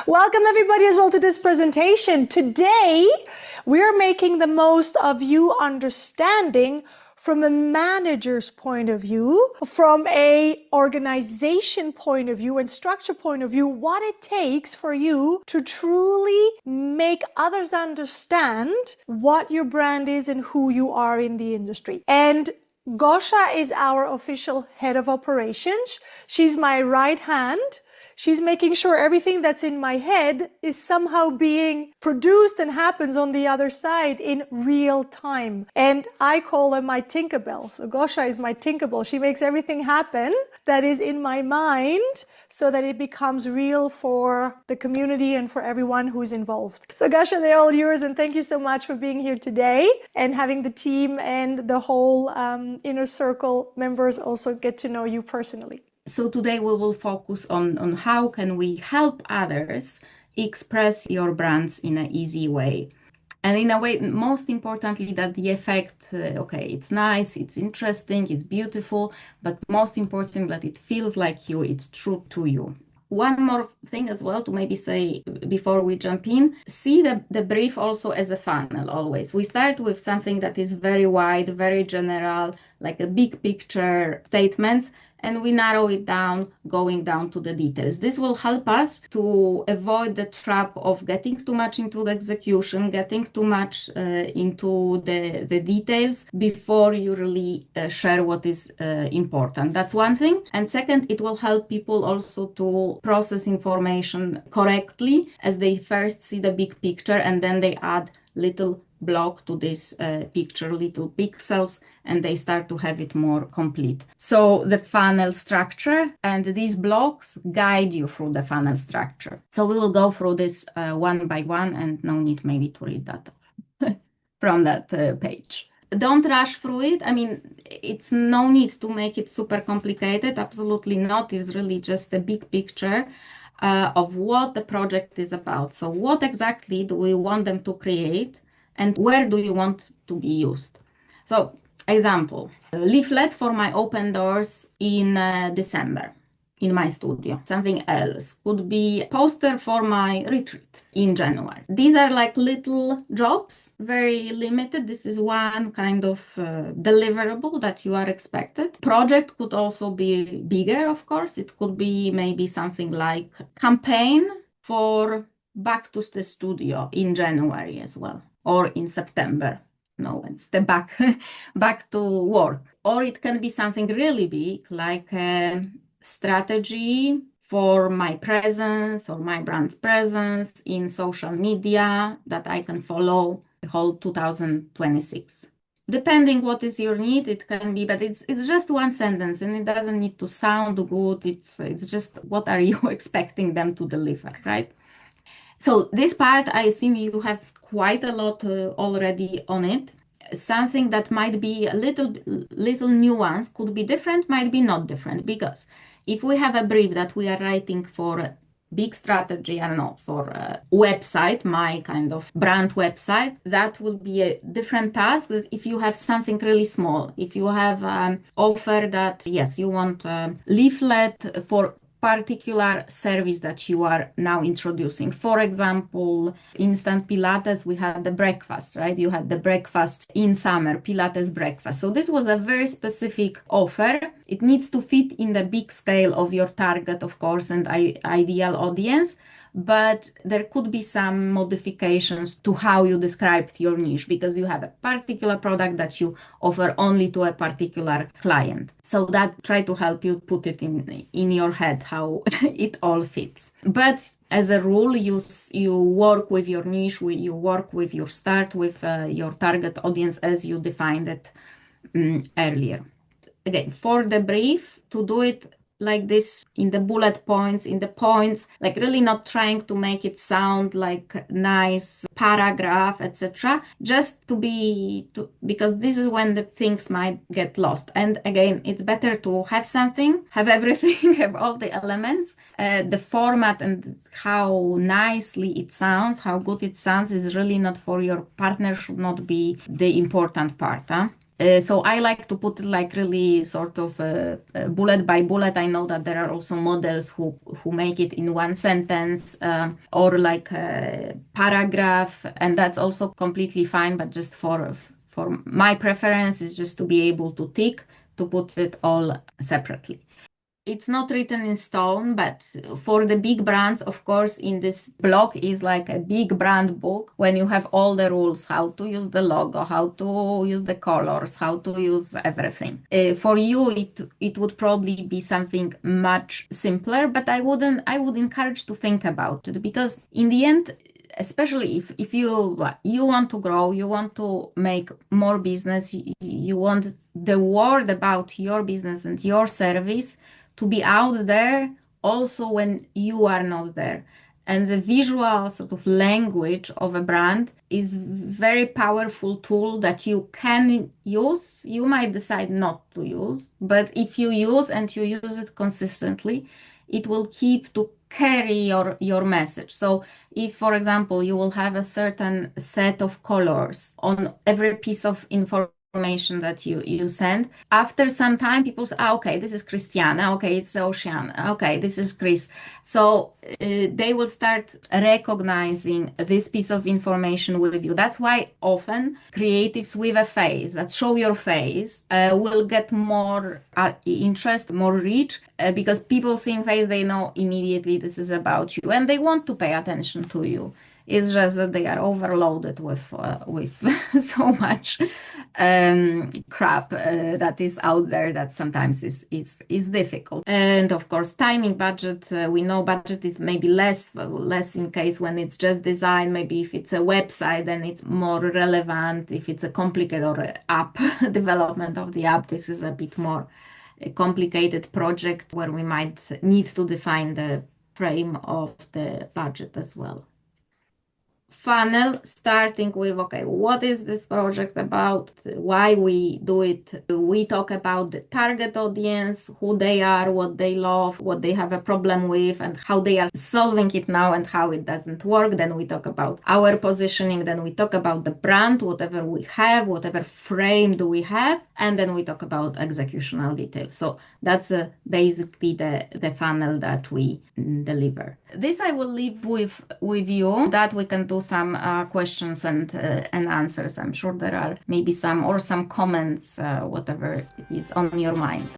Welcome everybody as well to this presentation. Today, we're making the most of you understanding from a manager's point of view, from a organization point of view and structure point of view, what it takes for you to truly make others understand what your brand is and who you are in the industry. And Gosha is our official head of operations. She's my right hand. She's making sure everything that's in my head is somehow being produced and happens on the other side in real time. And I call her my Tinkerbell. So Gosha is my Tinkerbell. She makes everything happen that is in my mind so that it becomes real for the community and for everyone who's involved. So Gosha, they're all yours, and thank you so much for being here today and having the team and the whole inner circle members also get to know you personally. So today we will focus on how can we help others express your brands in an easy way. And in a way, most importantly, that the effect, okay, it's nice, it's interesting, it's beautiful, but most important that it feels like you, it's true to you. One more thing as well to maybe say before we jump in, see the brief also as a funnel always. We start with something that is very wide, very general, like a big picture statements, and we narrow it down, going down to the details. This will help us to avoid the trap of getting too much into the execution, getting too much into the details before you really share what is important. That's one thing. And second, it will help people also to process information correctly as they first see the big picture and then they add little block to this picture, little pixels, and they start to have it more complete. So the funnel structure and these blocks guide you through the funnel structure. So we will go through this one by one, and no need maybe to read that from that page. Don't rush through it. I mean, it's no need to make it super complicated. Absolutely not. It's really just a big picture of what the project is about. So what exactly do we want them to create? And where do you want to be used? So, example, a leaflet for my open doors in December in my studio. Something else could be a poster for my retreat in January. These are like little jobs, very limited. This is one kind of deliverable that you are expected. Project could also be bigger, of course. It could be maybe something like campaign for back to the studio in January as well, or in September. No, it's the back to work. Or it can be something really big, like a strategy for my presence or my brand's presence in social media that I can follow the whole 2026. Depending what is your need, it can be, but it's just one sentence and it doesn't need to sound good. It's just what are you expecting them to deliver, right? So this part, I assume you have quite a lot already on it. Something that might be a little nuance, could be different, might be not different, because if we have a brief that we are writing for a big strategy, I don't know, for a website, my kind of brand website, that will be a different task than if you have something really small. If you have an offer that, yes, you want a leaflet for particular service that you are now introducing. For example, instant Pilates, we had the breakfast, right? You had the breakfast in summer, Pilates breakfast. So this was a very specific offer. It needs to fit in the big scale of your target, of course, and ideal audience. But there could be some modifications to how you described your niche because you have a particular product that you offer only to a particular client. So that try to help you put it in your head how it all fits. But as a rule, you work with your niche, you work with your start with your target audience as you defined it earlier. Again, for the brief, to do it like this in the bullet points, in the points, like really not trying to make it sound like nice paragraph, etc. Just because this is when the things might get lost. And again, it's better to have something, have everything, have all the elements. The format and how nicely it sounds, how good it sounds is really not for your partner, should not be the important part. So I like to put it like really sort of bullet by bullet. I know that there are also models who make it in one sentence or like a paragraph, and that's also completely fine. But just for my preference is just to be able to tick to put it all separately. It's not written in stone, but for the big brands, of course, in this blog is like a big brand book when you have all the rules, how to use the logo, how to use the colors, how to use everything. For you, it would probably be something much simpler, but I would encourage to think about it because in the end, especially if you want to grow, you want to make more business, you want the word about your business and your service to be out there also when you are not there. And the visual sort of language of a brand is very powerful tool that you can use. You might decide not to use, but if you use and you use it consistently, it will keep to carry your message. So if, for example, you will have a certain set of colors on every piece of information that you send, after some time people say, okay, this is Christiana, okay, it's Ocean, okay, this is Chris. So they will start recognizing this piece of information with you. That's why often creatives with a face that show your face will get more interest, more reach, because people seeing face, they know immediately this is about you and they want to pay attention to you. It's just that they are overloaded with so much crap that is out there that sometimes is difficult. And of course, timing, budget. We know budget is maybe less in case when it's just design. Maybe if it's a website, then it's more relevant. If it's a complicated or app development of the app, this is a bit more a complicated project where we might need to define the frame of the budget as well. Funnel, starting with, okay, what is this project about? Why we do it? We talk about the target audience, who they are, what they love, what they have a problem with, and how they are solving it now and how it doesn't work. Then we talk about our positioning. Then we talk about the brand, whatever we have, whatever frame do we have. And then we talk about executional details. So that's basically the funnel that we deliver. This I will leave with you, that we can do some questions and answers. I'm sure there are maybe some comments, whatever is on your mind.